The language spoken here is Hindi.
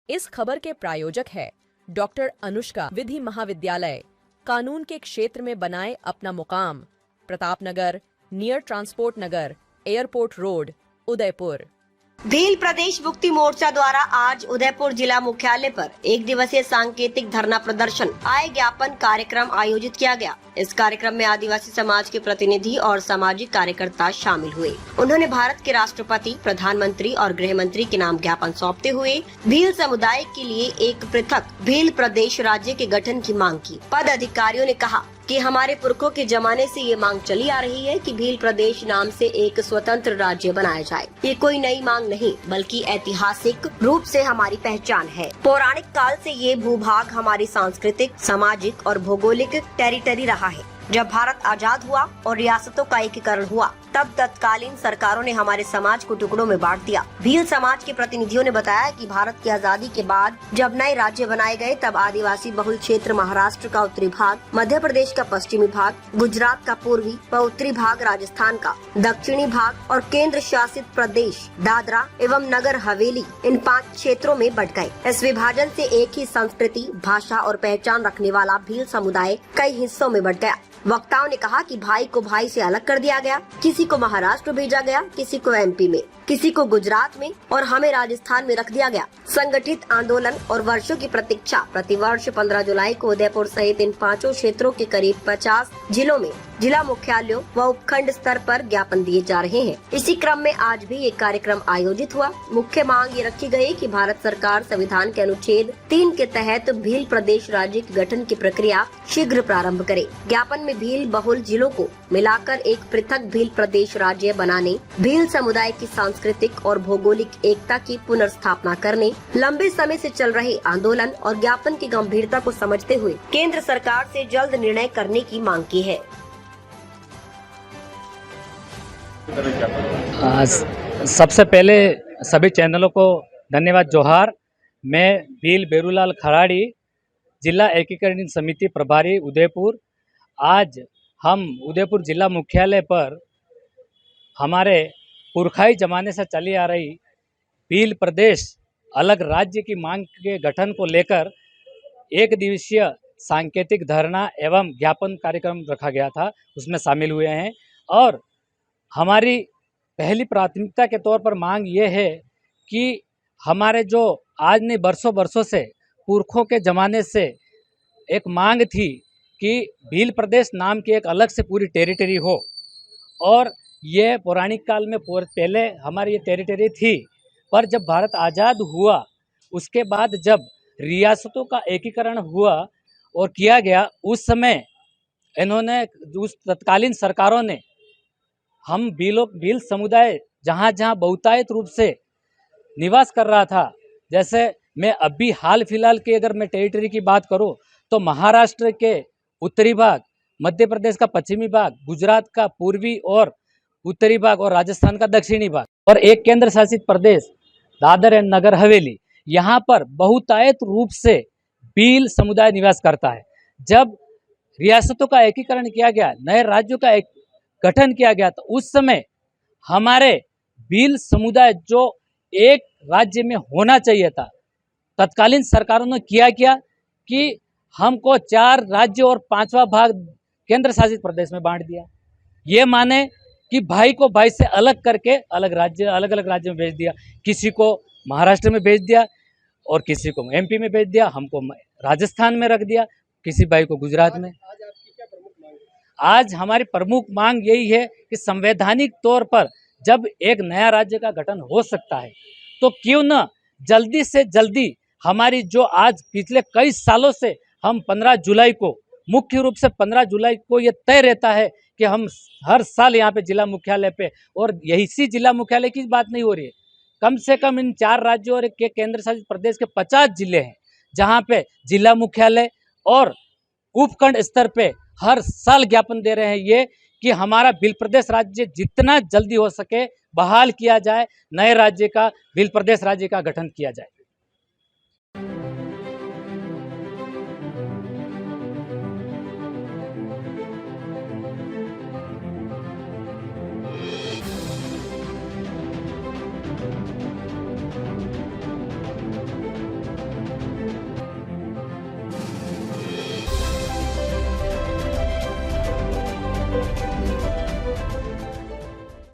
इस खबर के प्रायोजक है डॉक्टर अनुष्का विधि महाविद्यालय। कानून के क्षेत्र में बनाए अपना मुकाम। प्रतापनगर, नियर ट्रांसपोर्ट नगर, एयरपोर्ट रोड, उदयपुर। भील प्रदेश मुक्ति मोर्चा द्वारा आज उदयपुर जिला मुख्यालय पर एक दिवसीय सांकेतिक धरना प्रदर्शन आय ज्ञापन कार्यक्रम आयोजित किया गया। इस कार्यक्रम में आदिवासी समाज के प्रतिनिधि और सामाजिक कार्यकर्ता शामिल हुए। उन्होंने भारत के राष्ट्रपति, प्रधानमंत्री और गृह मंत्री के नाम ज्ञापन सौंपते हुए भील समुदाय के लिए एक पृथक भील प्रदेश राज्य के गठन की मांग की। पद अधिकारियों ने कहा कि हमारे पुरखों के जमाने से ये मांग चली आ रही है कि भील प्रदेश नाम से एक स्वतंत्र राज्य बनाया जाए। ये कोई नई मांग नहीं बल्कि ऐतिहासिक रूप से हमारी पहचान है। पौराणिक काल से ये भूभाग हमारी सांस्कृतिक, सामाजिक और भौगोलिक टेरिटरी रहा है। जब भारत आजाद हुआ और रियासतों का एकीकरण हुआ, तब तत्कालीन सरकारों ने हमारे समाज को टुकड़ों में बांट दिया। भील समाज के प्रतिनिधियों ने बताया कि भारत की आजादी के बाद जब नए राज्य बनाए गए, तब आदिवासी बहुल क्षेत्र महाराष्ट्र का उत्तरी भाग, मध्य प्रदेश का पश्चिमी भाग, गुजरात का पूर्वी व उत्तरी भाग, राजस्थान का दक्षिणी भाग और केंद्र शासित प्रदेश दादरा एवं नगर हवेली, इन 5 क्षेत्रों में बंट गए। इस विभाजन से एक ही संस्कृति, भाषा और पहचान रखने वाला भील समुदाय कई हिस्सों में बंट गया। वक्ताओं ने कहा कि भाई को भाई से अलग कर दिया गया, किसी को महाराष्ट्र भेजा गया, किसी को एमपी में, किसी को गुजरात में और हमें राजस्थान में रख दिया गया। संगठित आंदोलन और वर्षों की प्रतीक्षा, प्रतिवर्ष 15 जुलाई को उदयपुर सहित इन 5 क्षेत्रों के करीब 50 जिलों में जिला मुख्यालयों व उपखंड स्तर पर ज्ञापन दिए जा रहे हैं। इसी क्रम में आज भी एक कार्यक्रम आयोजित हुआ। मुख्य मांग ये रखी गई कि भारत सरकार संविधान के अनुच्छेद 3 के तहत भील प्रदेश राज्य के गठन की प्रक्रिया शीघ्र प्रारंभ करे। ज्ञापन में भील बहुल जिलों को मिलाकर एक पृथक भील प्रदेश राज्य बनाने, भील समुदाय की सांस्कृतिक और भौगोलिक एकता की पुनर्स्थापना करने, लंबे समय से चल रहे आंदोलन और ज्ञापन की गंभीरता को समझते हुए केंद्र सरकार से जल्द निर्णय करने की मांग की है। सबसे पहले सभी चैनलों को धन्यवाद, जोहार। मैं भील बेरूलाल खराड़ी, जिला एकीकरण समिति प्रभारी उदयपुर। आज हम उदयपुर जिला मुख्यालय पर हमारे पुरखाई जमाने से चली आ रही भील प्रदेश अलग राज्य की मांग के गठन को लेकर एक दिवसीय सांकेतिक धरना एवं ज्ञापन कार्यक्रम रखा गया था, उसमें शामिल हुए हैं। और हमारी पहली प्राथमिकता के तौर पर मांग ये है कि हमारे जो आज नहीं बरसों से पुरखों के ज़माने से एक मांग थी कि भील प्रदेश नाम की एक अलग से पूरी टेरिटरी हो, और ये पौराणिक काल में पहले हमारी ये टेरिटरी थी। पर जब भारत आज़ाद हुआ, उसके बाद जब रियासतों का एकीकरण हुआ और किया गया, उस समय इन्होंने, उस तत्कालीन सरकारों ने हम भील समुदाय जहाँ जहाँ बहुतायत रूप से निवास कर रहा था, जैसे मैं अभी हाल फिलहाल की अगर मैं टेरिटरी की बात करूँ तो महाराष्ट्र के उत्तरी भाग, मध्य प्रदेश का पश्चिमी भाग, गुजरात का पूर्वी और उत्तरी भाग और राजस्थान का दक्षिणी भाग, और एक केंद्र शासित प्रदेश दादर एंड नगर हवेली, यहाँ पर बहुतायत रूप से भील समुदाय निवास करता है। जब रियासतों का एकीकरण किया गया, नए राज्यों का गठन किया गया, तो उस समय हमारे भील समुदाय जो एक राज्य में होना चाहिए था, तत्कालीन सरकारों ने किया कि हमको 4 राज्य और 5वां भाग केंद्र शासित प्रदेश में बांट दिया। ये माने कि भाई को भाई से अलग करके अलग अलग राज्य में भेज दिया। किसी को महाराष्ट्र में भेज दिया और किसी को एमपी में भेज दिया, हमको राजस्थान में रख दिया, किसी भाई को गुजरात में। आज हमारी प्रमुख मांग यही है कि संवैधानिक तौर पर जब एक नया राज्य का गठन हो सकता है, तो क्यों न जल्दी से जल्दी हमारी जो आज पिछले कई सालों से हम 15 जुलाई को, मुख्य रूप से 15 जुलाई को ये तय रहता है कि हम हर साल यहाँ पे जिला मुख्यालय पे, और यही जिला मुख्यालय की बात नहीं हो रही है, कम से कम इन 4 राज्यों और के केंद्र शासित प्रदेश के 50 जिले हैं जहाँ पे जिला मुख्यालय और उपखंड स्तर पे हर साल ज्ञापन दे रहे हैं ये कि हमारा भील प्रदेश राज्य जितना जल्दी हो सके बहाल किया जाए, नए राज्य का, भील प्रदेश राज्य का गठन किया जाए।